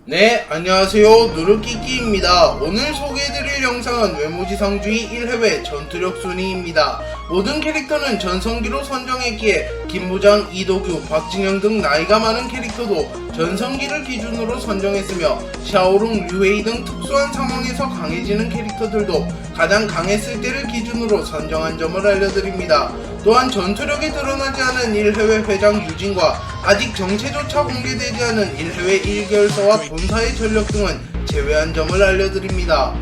네, 안녕하세요. 누르끼끼입니다. 오늘 소개해드릴 영상은 외모지상주의 1회회 전투력 순위입니다. 모든 캐릭터는 전성기로 선정했기에 김부장, 이도규, 박진영 등 나이가 많은 캐릭터도 전성기를 기준으로 선정했으며 샤오룽, 류웨이 등 특수한 상황에서 강해지는 캐릭터들도 가장 강했을 때를 기준으로 선정한 점을 알려드립니다. 또한 전투력이 드러나지 않은 1회회 회장 유진과 아직 정체조차 공개되지 않은 1회회 1개월사와 본사의 전력 등은 제외한 점을 알려드립니다.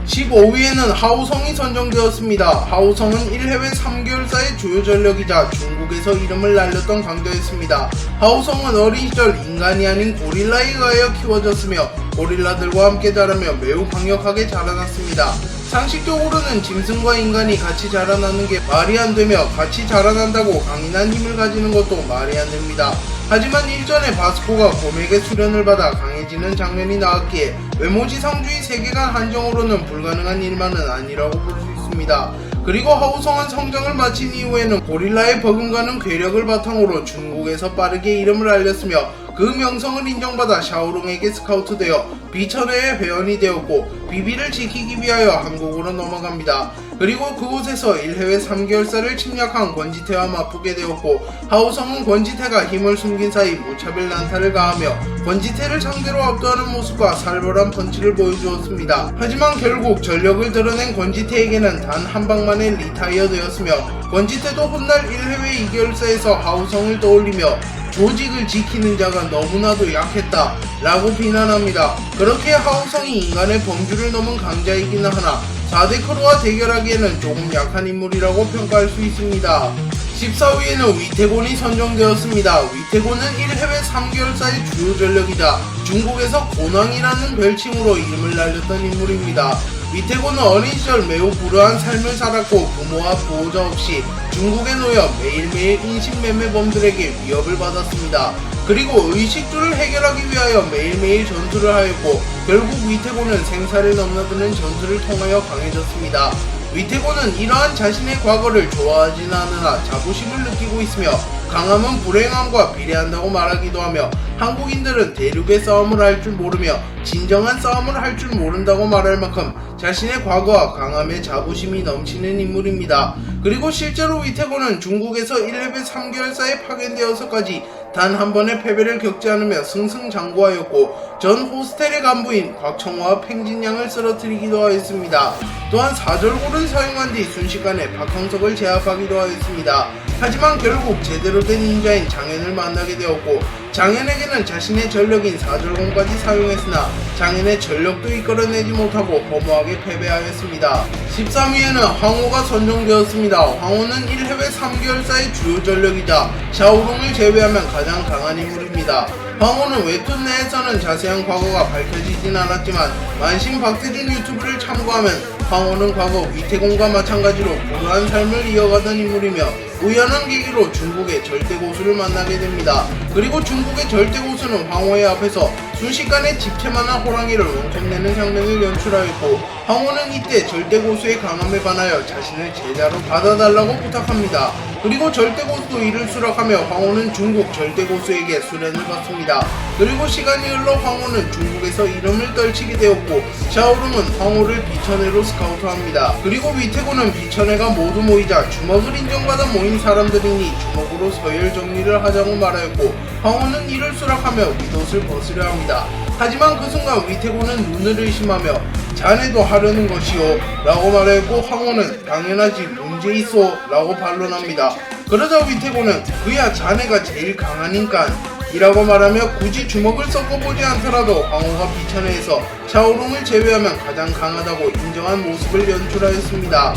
15위에는 하오성이 선정되었습니다. 하오성은 1회회 3개월사의 주요 전력이자 중국에서 이름을 날렸던 강자였습니다. 하오성은 어린 시절 인간이 아닌 고릴라에 의하여 키워졌으며 고릴라들과 함께 자라며 매우 강력하게 자라났습니다. 상식적으로는 짐승과 인간이 같이 자라나는 게 말이 안 되며 같이 자라난다고 강인한 힘을 가지는 것도 말이 안 됩니다. 하지만 일전에 바스코가 곰에게 수련을 받아 강해지는 장면이 나왔기에 외모지상주의 세계관 한정으로는 불가능한 일만은 아니라고 볼 수 있습니다. 그리고 하오성은 성장을 마친 이후에는 고릴라의 버금가는 괴력을 바탕으로 중국에서 빠르게 이름을 알렸으며 그 명성을 인정받아 샤오룽에게 스카우트되어 비천회의 회원이 되었고 비비를 지키기 위하여 한국으로 넘어갑니다. 그리고 그곳에서 1회회 3개월사를 침략한 권지태와 맞붙게 되었고 하오성은 권지태가 힘을 숨긴 사이 무차별 난타를 가하며 권지태를 상대로 압도하는 모습과 살벌한 펀치를 보여주었습니다. 하지만 결국 전력을 드러낸 권지태에게는 단 한 방만에 리타이어 되었으며 권지태도 훗날 1회회 2개월사에서 하오성을 떠올리며 조직을 지키는 자가 너무나도 약했다 라고 비난합니다. 그렇게 하오성이 인간의 범주를 넘은 강자이기는 하나 4대 크루와 대결하기에는 조금 약한 인물이라고 평가할 수 있습니다. 14위에는 위태곤이 선정되었습니다. 위태곤은 1회회 3개월사의 주요 전력이자 중국에서 곤왕이라는 별칭으로 이름을 날렸던 인물입니다. 위태곤은 어린 시절 매우 불우한 삶을 살았고 부모와 보호자 없이 중국에 놓여 매일매일 인신매매범들에게 위협을 받았습니다. 그리고 의식주를 해결하기 위하여 매일매일 전투를 하였고 결국 위태곤은 생사를 넘나드는 전투를 통하여 강해졌습니다. 위태곤은 이러한 자신의 과거를 좋아하진 않으나 자부심을 느끼고 있으며 강함은 불행함과 비례한다고 말하기도 하며 한국인들은 대륙의 싸움을 할 줄 모르며 진정한 싸움을 할 줄 모른다고 말할 만큼 자신의 과거와 강함에 자부심이 넘치는 인물입니다. 그리고 실제로 위태곤은 중국에서 1회회 3개월사에 파견되어서까지 단 한 번의 패배를 겪지 않으며 승승장구하였고 전 호스텔의 간부인 곽청호와 팽진양을 쓰러뜨리기도 하였습니다. 또한 사절골을 사용한 뒤 순식간에 박형석을 제압하기도 하였습니다. 하지만 결국 제대로 된 인자인 장현을 만나게 되었고 장현에게는 자신의 전력인 사절공까지 사용했으나 장현의 전력도 이끌어내지 못하고 허무하게 패배하였습니다. 13위에는 황호가 선정되었습니다. 황호는 1회회 3개월사의 주요 전력이자 샤오룽을 제외하면 가장 강한 인물입니다. 황호는 웹툰 내에서는 자세한 과거가 밝혀지진 않았지만 만신 박태준 유튜브를 참고하면 황호는 과거 위태곤과 마찬가지로 불우한 삶을 이어가던 인물이며 우연한 계기로 중국의 절대고수를 만나게 됩니다. 그리고 중국의 절대고수는 황호의 앞에서 순식간에 집채만한 호랑이를 원컵 내는 장면을 연출하였고 황호는 이때 절대고수의 강함에 반하여 자신을 제자로 받아달라고 부탁합니다. 그리고 절대고수도 이를 수락하며 황호는 중국 절대고수에게 수련을 받습니다. 그리고 시간이 흘러 황호는 중국에서 이름을 떨치게 되었고 샤오룽은 황호를 비천회로 스카우트합니다. 그리고 위태곤은 비천회가 모두 모이자 주먹을 인정받아 모인 사람들이니 주먹으로 서열 정리를 하자고 말하였고 황호는 이를 수락하며 윗옷을 벗으려 합니다. 하지만 그 순간 위태곤은 눈을 의심하며 자네도 하려는 것이요 라고 말하였고 황호는 당연하지 문제 있어 라고 반론합니다. 그러자 위태곤은 그야 자네가 제일 강하니까 이라고 말하며 굳이 주먹을 섞어보지 않더라도 황호가 비천회에서 샤오룽을 제외하면 가장 강하다고 인정한 모습을 연출하였습니다.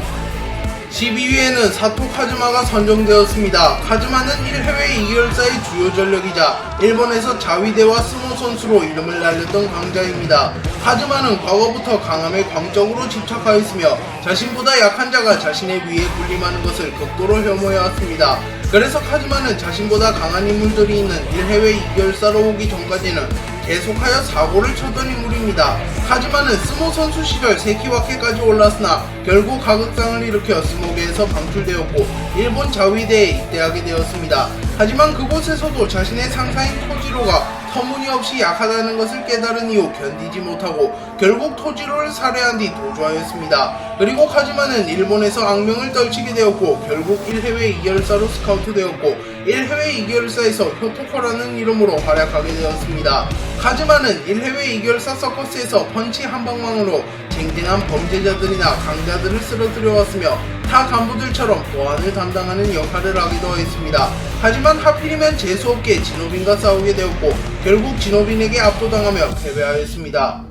12위에는 사토 카즈마가 선정되었습니다. 카즈마는 1회회 2개월사의 주요 전력이자 일본에서 자위대와 스모 선수로 이름을 날렸던 강자입니다. 카즈마는 과거부터 강함에 광적으로 집착하였으며 자신보다 약한 자가 자신의 위에 군림하는 것을 극도로 혐오해왔습니다. 그래서 카즈마는 자신보다 강한 인물들이 있는 1회회 2개월사로 오기 전까지는 계속하여 사고를 쳤던 인물입니다. 카즈마는 스모 선수 시절 세키와케까지 올랐으나 결국 가극상을 일으켜 스모계에서 방출되었고 일본 자위대에 입대하게 되었습니다. 하지만 그곳에서도 자신의 상사인 토지로가 터무니없이 약하다는 것을 깨달은 이후 견디지 못하고 결국 토지로를 살해한 뒤 도주하였습니다. 그리고 카즈마는 일본에서 악명을 떨치게 되었고 결국 1해외 2결사로 스카우트되었고 1해외 2결사에서 효토코라는 이름으로 활약하게 되었습니다. 카즈마는 1해외 2결사 서커스에서 펀치 한방망으로 쟁쟁한 범죄자들이나 강자들을 쓰러뜨려 왔으며 타 간부들처럼 보안을 담당하는 역할을 하기도 했습니다. 하지만 하필이면 재수없게 진호빈과 싸우게 되었고 결국 진호빈에게 압도당하며 패배하였습니다.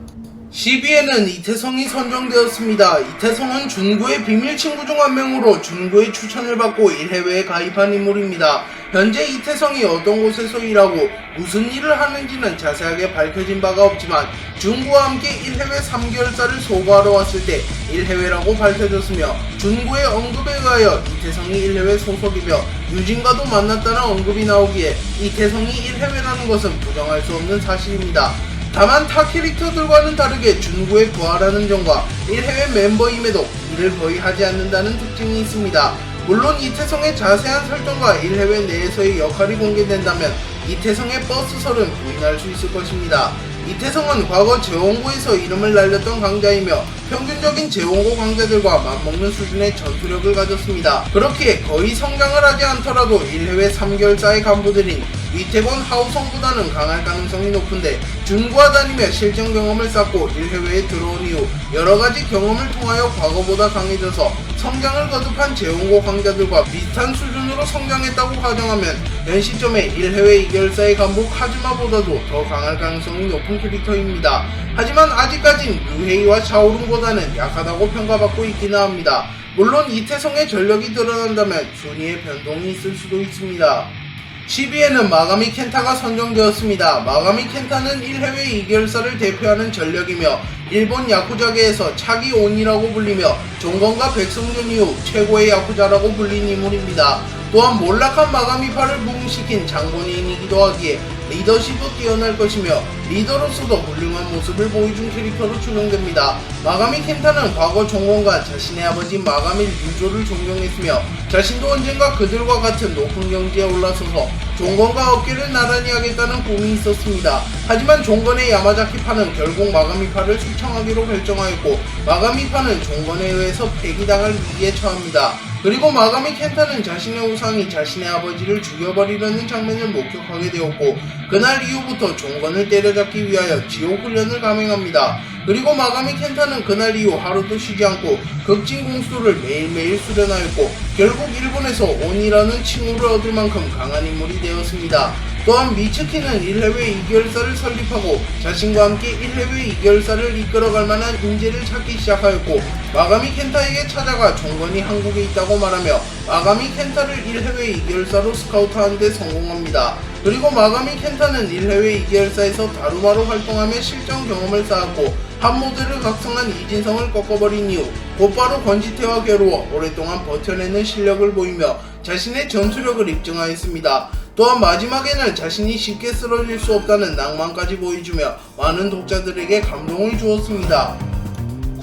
12회는 이태성이 선정되었습니다. 이태성은 준구의 비밀 친구 중 한 명으로 준구의 추천을 받고 1해외에 가입한 인물입니다. 현재 이태성이 어떤 곳에서 일하고 무슨 일을 하는지는 자세하게 밝혀진 바가 없지만 준구와 함께 1해외 3개월사를 소거하러 왔을 때 1해외라고 밝혀졌으며 준구의 언급에 의하여 이태성이 1해외 소속이며 유진과도 만났다는 언급이 나오기에 이태성이 1해외라는 것은 부정할 수 없는 사실입니다. 다만 타 캐릭터들과는 다르게 준구에 부하라는 점과 1해외 멤버임에도 일을 거의 하지 않는다는 특징이 있습니다. 물론 이태성의 자세한 설정과 1해외 내에서의 역할이 공개된다면 이태성의 버스설은 부인할 수 있을 것입니다. 이태성은 과거 재원고에서 이름을 날렸던 강자이며 평균적인 재원고 강자들과 맞먹는 수준의 전투력을 가졌습니다. 그렇기에 거의 성장을 하지 않더라도 1해외 3개월사의 간부들인 위태권 하우성보다는 강할 가능성이 높은데 준구와 다니며 실전 경험을 쌓고 1해외에 들어온 이후 여러가지 경험을 통하여 과거보다 강해져서 성장을 거듭한 재원고 강자들과 비슷한 수준으로 성장했다고 가정하면 현 시점에 1해외 2개월사의 간부 카즈마보다도 더 강할 가능성이 높은 캐릭터입니다. 하지만 아직까진 류헤이와 샤오룽보다는 약하다고 평가받고 있기는 합니다. 물론 이태성의 전력이 드러난다면 순위의 변동이 있을 수도 있습니다. 12회는 마가미 켄타가 선정되었습니다. 마가미 켄타는 1해외 2개월사를 대표하는 전력이며 일본 야쿠자계에서 차기 온이라고 불리며 종건과 백성준 이후 최고의 야쿠자라고 불린 인물입니다. 또한 몰락한 마가미파를 부흥시킨 장본인이기도 하기에 리더십도 뛰어날 것이며 리더로서도 훌륭한 모습을 보여준 캐릭터로 추정됩니다. 마가미 켄타는 과거 종건과 자신의 아버지 마가미 류조를 존경했으며 자신도 언젠가 그들과 같은 높은 경지에 올라서서 종건과 어깨를 나란히 하겠다는 꿈이 있었습니다. 하지만 종건의 야마자키파는 결국 마가미파를 숙청하기로 결정하였고 마가미파는 종건에 의해서 폐기당할 위기에 처합니다. 그리고 마가미 켄타는 자신의 우상이 자신의 아버지를 죽여버리려는 장면을 목격하게 되었고 그날 이후부터 종건을 때려잡기 위하여 지옥훈련을 감행합니다. 그리고 마가미 켄타는 그날 이후 하루도 쉬지 않고 극진공수를 매일매일 수련하였고 결국 일본에서 온이라는 칭호를 얻을 만큼 강한 인물이 되었습니다. 또한 미츠키는 1해외 2개월사를 설립하고 자신과 함께 1해외 2개월사를 이끌어갈 만한 인재를 찾기 시작하였고 마가미 켄타에게 찾아가 종건이 한국에 있다고 말하며 마가미 켄타를 1해외 2개월사로 스카우트하는 데 성공합니다. 그리고 마가미 켄타는 1해외 2개월사에서 다루마로 활동하며 실전 경험을 쌓았고 한 모델을 각성한 이진성을 꺾어버린 이후 곧바로 권지태와 겨루어 오랫동안 버텨내는 실력을 보이며 자신의 전투력을 입증하였습니다. 또한 마지막에는 자신이 쉽게 쓰러질 수 없다는 낭만까지 보여주며 많은 독자들에게 감동을 주었습니다.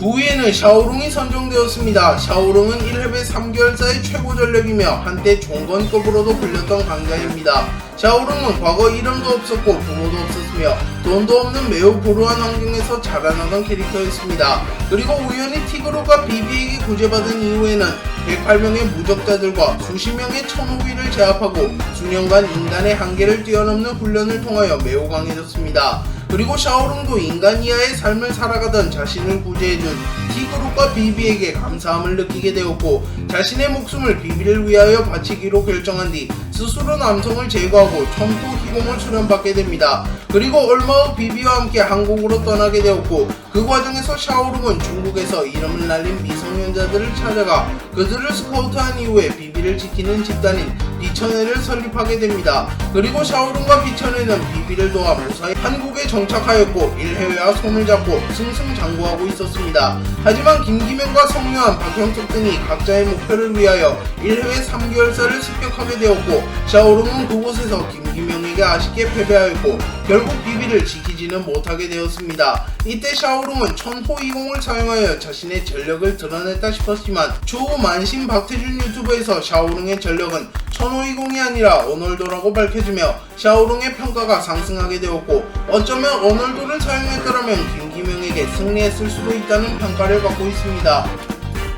9위에는 샤오룽이 선정되었습니다. 샤오룽은 1해외 3개월사의 최고 전력이며 한때 종건급으로도 불렸던 강자입니다. 샤오룽은 과거 이름도 없었고 부모도 없었으며 돈도 없는 매우 불우한 환경에서 자라나던 캐릭터였습니다. 그리고 우연히 티그루가 비비에게 구제받은 이후에는 108명의 무적자들과 수십 명의 천호위를 제압하고 수년간 인간의 한계를 뛰어넘는 훈련을 통하여 매우 강해졌습니다. 그리고 샤오룽도 인간 이하의 삶을 살아가던 자신을 구제해준 티그룹과 비비에게 감사함을 느끼게 되었고 자신의 목숨을 비비를 위하여 바치기로 결정한 뒤 스스로 남성을 제거하고 첨토 희공을 수련받게 됩니다. 그리고 얼마 후 비비와 함께 한국으로 떠나게 되었고 그 과정에서 샤오룽은 중국에서 이름을 날린 미성년자들을 찾아가 그들을 스카우트한 이후에 비비를 지키는 집단인 비천회를 설립하게 됩니다. 그리고 샤오룽과 비천회는 비비를 도와 무사히 한국에 정착하였고 1해외와 손을 잡고 승승장구하고 있었습니다. 하지만 김기명과 성유한, 박형석 등이 각자의 목표를 위하여 1해외 3개월사를 습격하게 되었고 샤오룽은 그곳에서 김기명에게 아쉽게 패배하였고 결국 비비를 지키지는 못하게 되었습니다. 이때 샤오룽은 천호이공을 사용하여 자신의 전력을 드러냈다 싶었지만 추후 만신 박태준 유튜브에서 샤오룽의 전력은 선호이공이 아니라 어널도라고 밝혀지며 샤오롱의 평가가 상승하게 되었고, 어쩌면 어널도를 사용했더라면 김기명에게 승리했을 수도 있다는 평가를 받고 있습니다.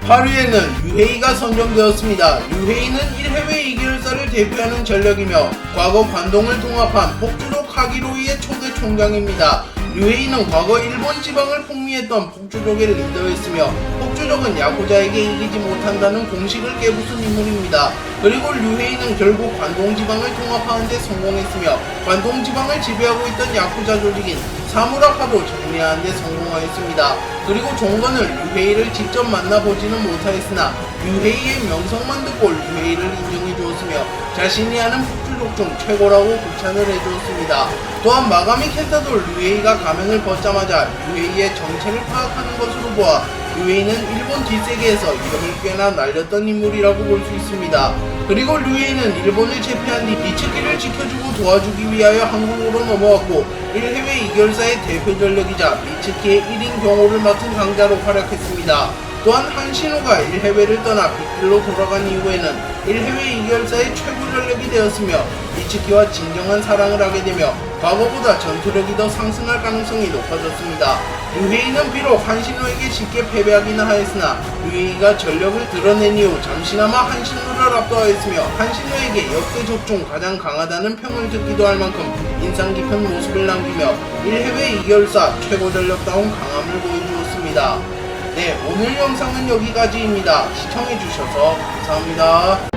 8위에는 류헤이가 선정되었습니다. 류헤이는 1해외 2개월사를 대표하는 전력이며 과거 관동을 통합한 폭주족 하기로이의 초대 총장입니다. 류헤이는 과거 일본 지방을 풍미했던 폭주족의 리더였으며 폭주족은 야쿠자에게 이기지 못한다는 공식을 깨부순 인물입니다. 그리고 류헤이는 결국 관동 지방을 통합하는 데 성공했으며 관동 지방을 지배하고 있던 야쿠자 조직인 사무라파도 정리하는 데 성공하였습니다. 그리고 종건은 류헤이를 직접 만나보지는 못하였으나 류헤이의 명성만 듣고 류헤이를 인정해 주었으며 자신이 아는 폭주족 중 최고라고 극찬을 해주었습니다. 또한 마가미 켄타도 류헤이가 가면을 벗자마자 류헤이의 정체를 파악하는 것으로 보아 류헤이는 일본 뒷세계에서 이름을 꽤나 날렸던 인물이라고 볼 수 있습니다. 그리고 류헤이는 일본을 제패한 뒤 미츠키를 지켜주고 도와주기 위하여 한국으로 넘어왔고 1해외 2개월사의 대표 전력이자 미츠키의 1인 경호를 맡은 강자로 활약했습니다. 또한 한신호가 1해외를 떠나 빅딜로 돌아간 이후에는 1해외 2개월사의 최고 전력이 되었으며 미츠키와 진정한 사랑을 하게 되며 과거보다 전투력이 더 상승할 가능성이 높아졌습니다. 류헤이는 비록 한신호에게 쉽게 패배하기는 하였으나 류헤이가 전력을 드러낸 이후 잠시나마 한신호를 압도하였으며 한신호에게 역대적 중 가장 강하다는 평을 듣기도 할 만큼 인상 깊은 모습을 남기며 1해외 2개월사 최고 전력다운 강함을 보여주었습니다. 네, 오늘 영상은 여기까지입니다. 시청해주셔서 감사합니다.